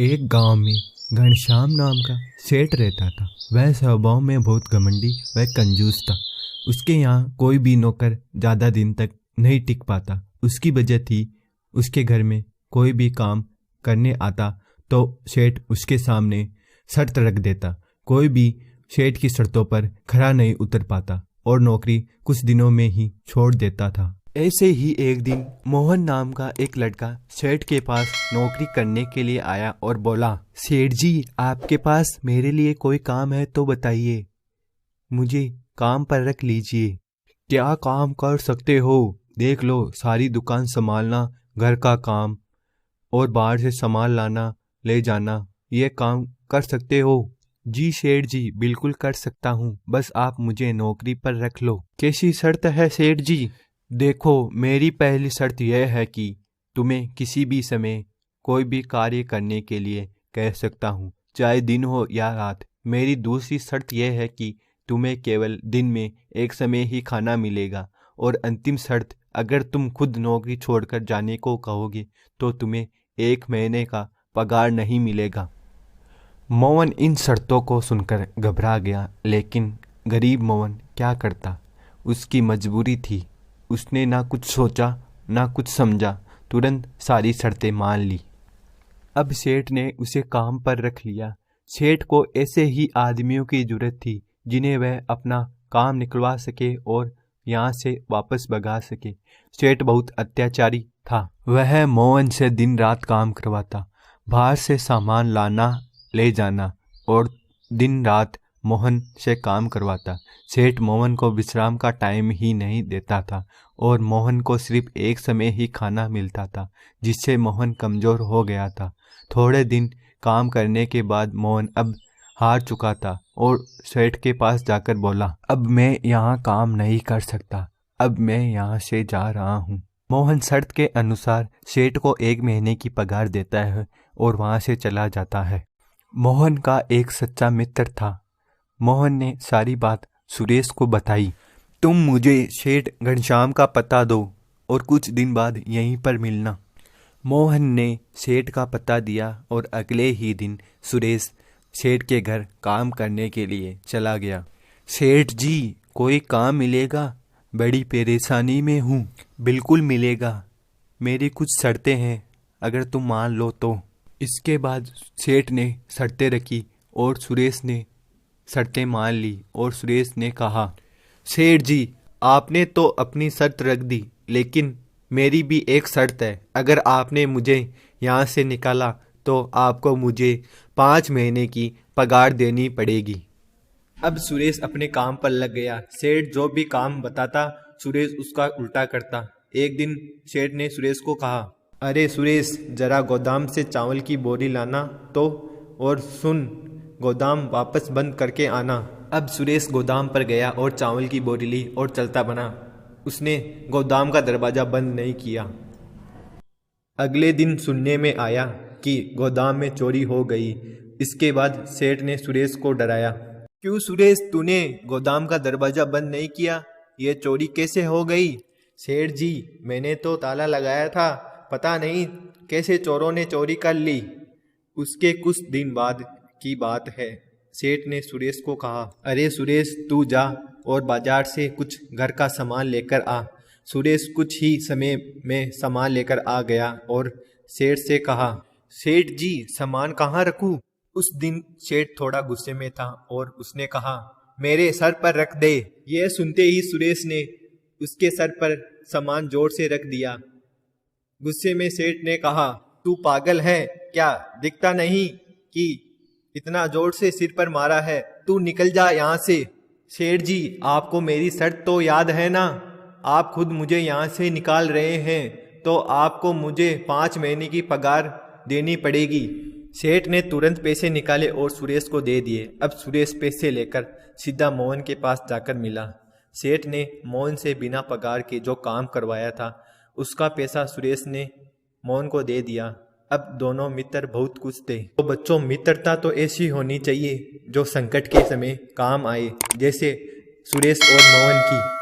एक गांव में घनश्याम नाम का सेठ रहता था। वह स्वभाव में बहुत घमंडी व कंजूस था। उसके यहाँ कोई भी नौकर ज़्यादा दिन तक नहीं टिक पाता। उसकी वजह थी उसके घर में कोई भी काम करने आता तो सेठ उसके सामने शर्त रख देता। कोई भी सेठ की शर्तों पर खरा नहीं उतर पाता और नौकरी कुछ दिनों में ही छोड़ देता था। ऐसे ही एक दिन मोहन नाम का एक लड़का सेठ के पास नौकरी करने के लिए आया और बोला, सेठ जी, आपके पास मेरे लिए कोई काम है तो बताइए, मुझे काम पर रख लीजिए। क्या काम कर सकते हो? देख लो, सारी दुकान संभालना, घर का काम और बाहर से सामान लाना ले जाना, ये काम कर सकते हो? जी सेठ जी, बिल्कुल कर सकता हूँ, बस आप मुझे नौकरी पर रख लो। कैसी शर्त है सेठ जी? देखो, मेरी पहली शर्त यह है कि तुम्हें किसी भी समय कोई भी कार्य करने के लिए कह सकता हूँ, चाहे दिन हो या रात। मेरी दूसरी शर्त यह है कि तुम्हें केवल दिन में एक समय ही खाना मिलेगा। और अंतिम शर्त, अगर तुम खुद नौकरी छोड़कर जाने को कहोगे तो तुम्हें 1 महीने का पगार नहीं मिलेगा। मोहन इन शर्तों को सुनकर घबरा गया, लेकिन गरीब मोहन क्या करता, उसकी मजबूरी थी। उसने ना कुछ सोचा ना कुछ समझा, तुरंत सारी शर्तें मान ली। अब सेठ ने उसे काम पर रख लिया। सेठ को ऐसे ही आदमियों की जरूरत थी जिन्हें वह अपना काम निकलवा सके और यहाँ से वापस भगा सके। सेठ बहुत अत्याचारी था। वह मोहन से दिन रात काम करवाता, बाहर से सामान लाना ले जाना और दिन रात मोहन से काम करवाता। सेठ मोहन को विश्राम का टाइम ही नहीं देता था और मोहन को सिर्फ एक समय ही खाना मिलता था, जिससे मोहन कमज़ोर हो गया था। थोड़े दिन काम करने के बाद मोहन अब हार चुका था और सेठ के पास जाकर बोला, अब मैं यहाँ काम नहीं कर सकता, अब मैं यहाँ से जा रहा हूँ। मोहन शर्त के अनुसार सेठ को 1 महीने की पगार देता है और वहाँ से चला जाता है। मोहन का एक सच्चा मित्र था। मोहन ने सारी बात सुरेश को बताई। तुम मुझे सेठ घनश्याम का पता दो और कुछ दिन बाद यहीं पर मिलना। मोहन ने सेठ का पता दिया और अगले ही दिन सुरेश सेठ के घर काम करने के लिए चला गया। सेठ जी, कोई काम मिलेगा? बड़ी परेशानी में हूँ। बिल्कुल मिलेगा, मेरी कुछ शर्तें हैं, अगर तुम मान लो तो। इसके बाद सेठ ने शर्तें रखी और सुरेश ने शर्तें मान ली और सुरेश ने कहा, सेठ जी, आपने तो अपनी शर्त रख दी, लेकिन मेरी भी एक शर्त है। अगर आपने मुझे यहाँ से निकाला तो आपको मुझे 5 महीने की पगार देनी पड़ेगी। अब सुरेश अपने काम पर लग गया। सेठ जो भी काम बताता सुरेश उसका उल्टा करता। एक दिन सेठ ने सुरेश को कहा, अरे सुरेश, जरा गोदाम से चावल की बोरी लाना तो, और सुन, गोदाम वापस बंद करके आना। अब सुरेश गोदाम पर गया और चावल की बोरी ली और चलता बना। उसने गोदाम का दरवाज़ा बंद नहीं किया। अगले दिन सुनने में आया कि गोदाम में चोरी हो गई। इसके बाद सेठ ने सुरेश को डराया, क्यों सुरेश, तूने गोदाम का दरवाज़ा बंद नहीं किया? ये चोरी कैसे हो गई? सेठ जी, मैंने तो ताला लगाया था, पता नहीं कैसे चोरों ने चोरी कर ली। उसके कुछ दिन बाद की बात है। सेठ ने सुरेश को कहा, अरे सुरेश, तू जा और बाजार से कुछ घर का सामान लेकर आ। सुरेश कुछ ही समय में सामान लेकर आ गया और सेठ से कहा, सेठ जी, सामान कहाँ रखूं? उस दिन सेठ थोड़ा गुस्से में था और उसने कहा, मेरे सर पर रख दे। यह सुनते ही सुरेश ने उसके सर पर सामान जोर से रख दिया। गुस्से में सेठ ने कहा, तू पागल है क्या? दिखता नहीं कि इतना जोर से सिर पर मारा है? तू निकल जा यहाँ से। सेठ जी, आपको मेरी शर्त तो याद है ना? आप खुद मुझे यहाँ से निकाल रहे हैं तो आपको मुझे 5 महीने की पगार देनी पड़ेगी। सेठ ने तुरंत पैसे निकाले और सुरेश को दे दिए। अब सुरेश पैसे लेकर सीधा मोहन के पास जाकर मिला। सेठ ने मोहन से बिना पगार के जो काम करवाया था उसका पैसा सुरेश ने मोहन को दे दिया। अब दोनों मित्र बहुत खुश थे। तो बच्चों, मित्रता तो ऐसी होनी चाहिए जो संकट के समय काम आए, जैसे सुरेश और मोहन की।